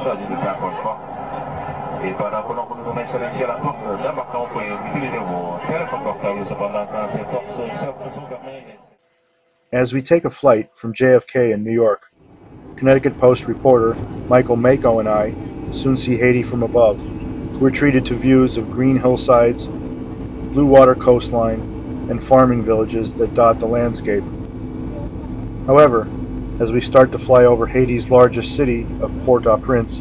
choisi de faire encore une fois. Et pendant que l'on nous met silencieux la porte, d'embarquement pour utiliser vos téléphones portables, cependant quand ces forces permet. As we take a flight from JFK in New York, Connecticut Post reporter Mayko and I soon see Haiti from above. We're treated to views of green hillsides, blue water coastline, and farming villages that dot the landscape. However, as we start to fly over Haiti's largest city of Port-au-Prince,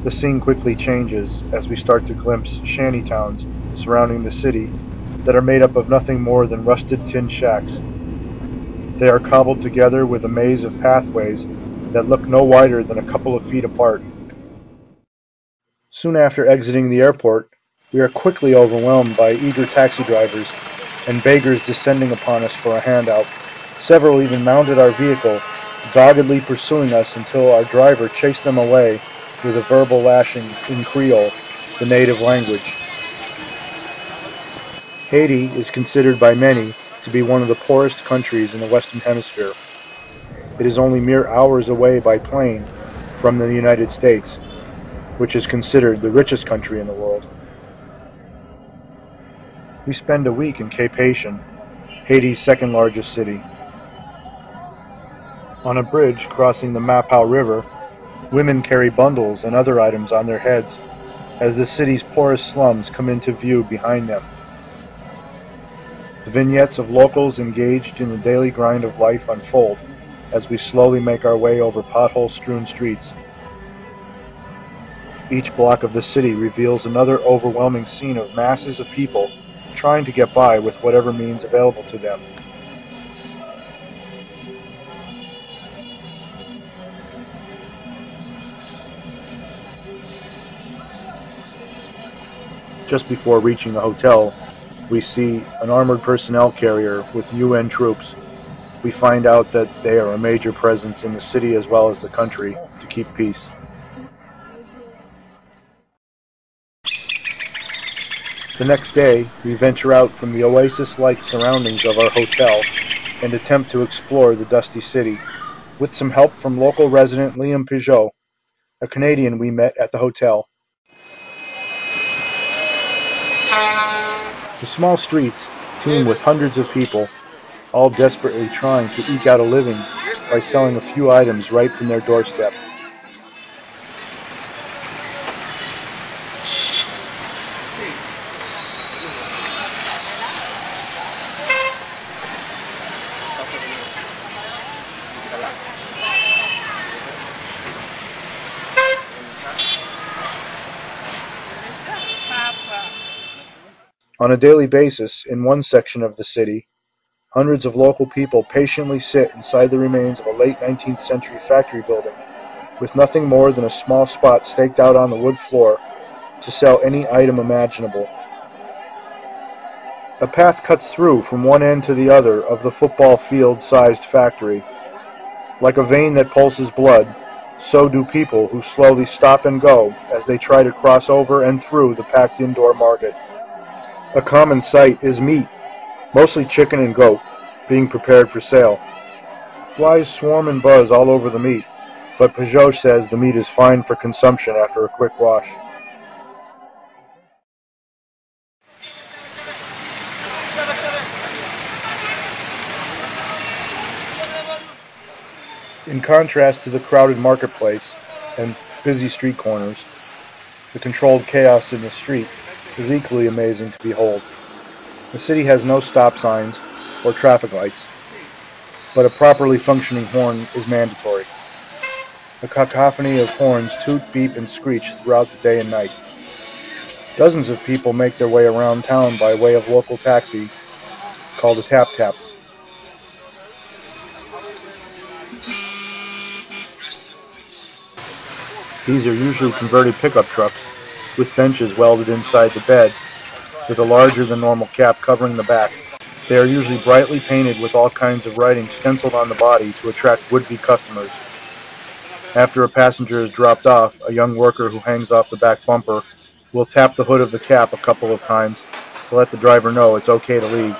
the scene quickly changes as we start to glimpse shanty towns surrounding the city that are made up of nothing more than rusted tin shacks. They are cobbled together with a maze of pathways that look no wider than a couple of feet apart. Soon after exiting the airport, we are quickly overwhelmed by eager taxi drivers and beggars descending upon us for a handout. Several even mounted our vehicle, doggedly pursuing us until our driver chased them away with a verbal lashing in Creole, the native language. Haiti is considered by many to be one of the poorest countries in the Western Hemisphere. It is only mere hours away by plane from the United States, which is considered the richest country in the world. We spend a week in Cap-Haitien, Haiti's second largest city. On a bridge crossing the Mayko River, women carry bundles and other items on their heads as the city's poorest slums come into view behind them. The vignettes of locals engaged in the daily grind of life unfold as we slowly make our way over pothole-strewn streets. Each block of the city reveals another overwhelming scene of masses of people trying to get by with whatever means available to them. Just before reaching the hotel, we see an armored personnel carrier with UN troops. We find out that they are a major presence in the city as well as the country to keep peace. The next day, we venture out from the oasis-like surroundings of our hotel and attempt to explore the dusty city, with some help from local resident Liam Peugeot, a Canadian we met at the hotel. The small streets teem with hundreds of people, all desperately trying to eke out a living by selling a few items right from their doorstep. On a daily basis, in one section of the city, hundreds of local people patiently sit inside the remains of a late 19th century factory building, with nothing more than a small spot staked out on the wood floor to sell any item imaginable. A path cuts through from one end to the other of the football field-sized factory. Like a vein that pulses blood, so do people who slowly stop and go as they try to cross over and through the packed indoor market. A common sight is meat, mostly chicken and goat, being prepared for sale. Flies swarm and buzz all over the meat, but Peugeot says the meat is fine for consumption after a quick wash. In contrast to the crowded marketplace and busy street corners, the controlled chaos in the street is equally amazing to behold. The city has no stop signs or traffic lights, but a properly functioning horn is mandatory. A cacophony of horns toot, beep, and screech throughout the day and night. Dozens of people make their way around town by way of local taxi called a tap-tap. These are usually converted pickup trucks with benches welded inside the bed, with a larger than normal cap covering the back. They are usually brightly painted with all kinds of writing stenciled on the body to attract would-be customers. After a passenger is dropped off, a young worker who hangs off the back bumper will tap the hood of the cap a couple of times to let the driver know it's okay to leave.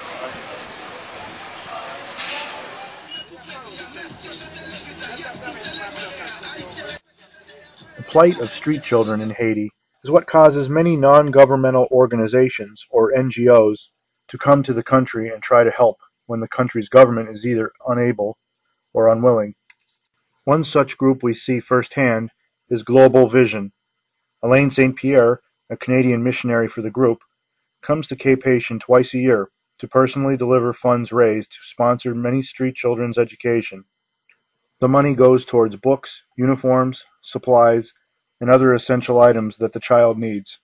The plight of street children in Haiti is what causes many non-governmental organizations, or NGOs, to come to the country and try to help when the country's government is either unable or unwilling. One such group we see firsthand is Global Vision. Alain St. Pierre, a Canadian missionary for the group, comes to Cap-Haitien twice a year to personally deliver funds raised to sponsor many street children's education. The money goes towards books, uniforms, supplies, and other essential items that the child needs.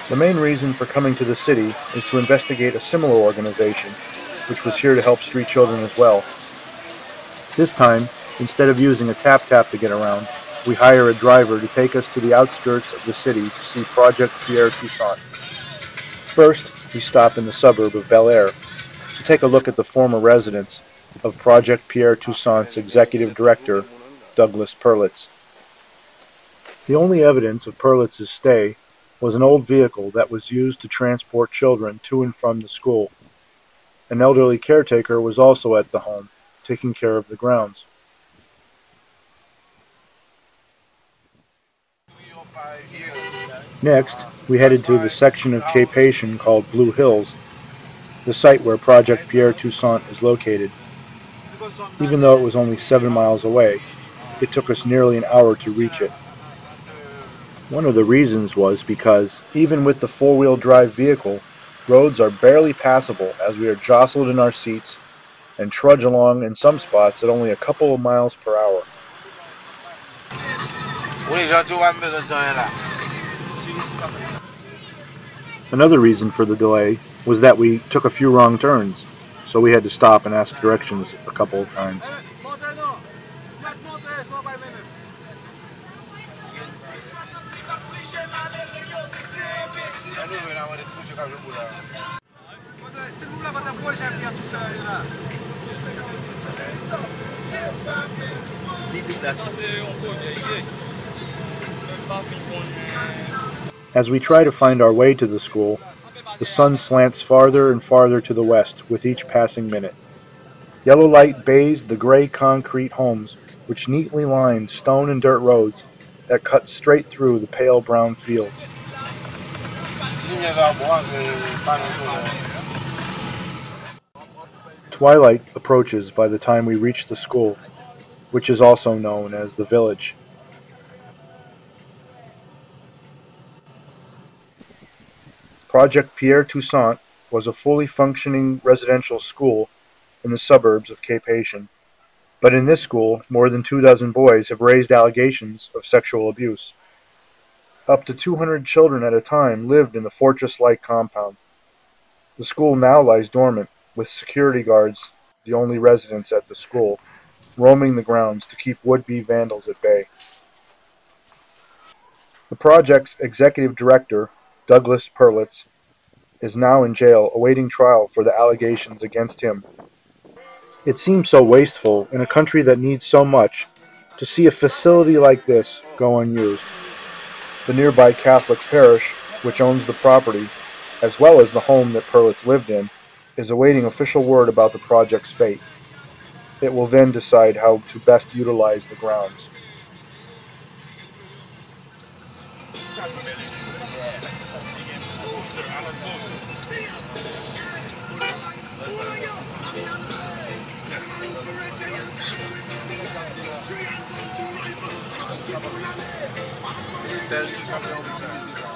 The main reason for coming to the city is to investigate a similar organization, which was here to help street children as well. This time, instead of using a tap-tap to get around, we hire a driver to take us to the outskirts of the city to see Project Pierre Toussaint. First, we stop in the suburb of Bel Air to take a look at the former residence of Project Pierre Toussaint's executive director, Douglas Perlitz. The only evidence of Perlitz's stay was an old vehicle that was used to transport children to and from the school. An elderly caretaker was also at the home, taking care of the grounds. Next, we headed to the section of Cap-Haitien called Blue Hills, the site where Project Pierre Toussaint is located. Even though it was only 7 miles away, it took us nearly an hour to reach it. One of the reasons was because, even with the four-wheel drive vehicle, roads are barely passable as we are jostled in our seats and trudge along in some spots at only a couple of miles per hour. Another reason for the delay was that we took a few wrong turns, so we had to stop and ask directions a couple of times. As we try to find our way to the school, the sun slants farther and farther to the west with each passing minute. Yellow light bathes the gray concrete homes, which neatly line stone and dirt roads that cut straight through the pale brown fields. Twilight approaches by the time we reach the school, which is also known as the village. Project Pierre Toussaint was a fully functioning residential school in the suburbs of Cap-Haitien. But in this school, more than 24 boys have raised allegations of sexual abuse. Up to 200 children at a time lived in the fortress-like compound. The school now lies dormant, with security guards, the only residents at the school, roaming the grounds to keep would-be vandals at bay. The project's executive director, Douglas Perlitz, is now in jail awaiting trial for the allegations against him. It seems so wasteful in a country that needs so much to see a facility like this go unused. The nearby Catholic parish, which owns the property, as well as the home that Perlitz lived in, is awaiting official word about the project's fate. It will then decide how to best utilize the grounds. Says something all the time.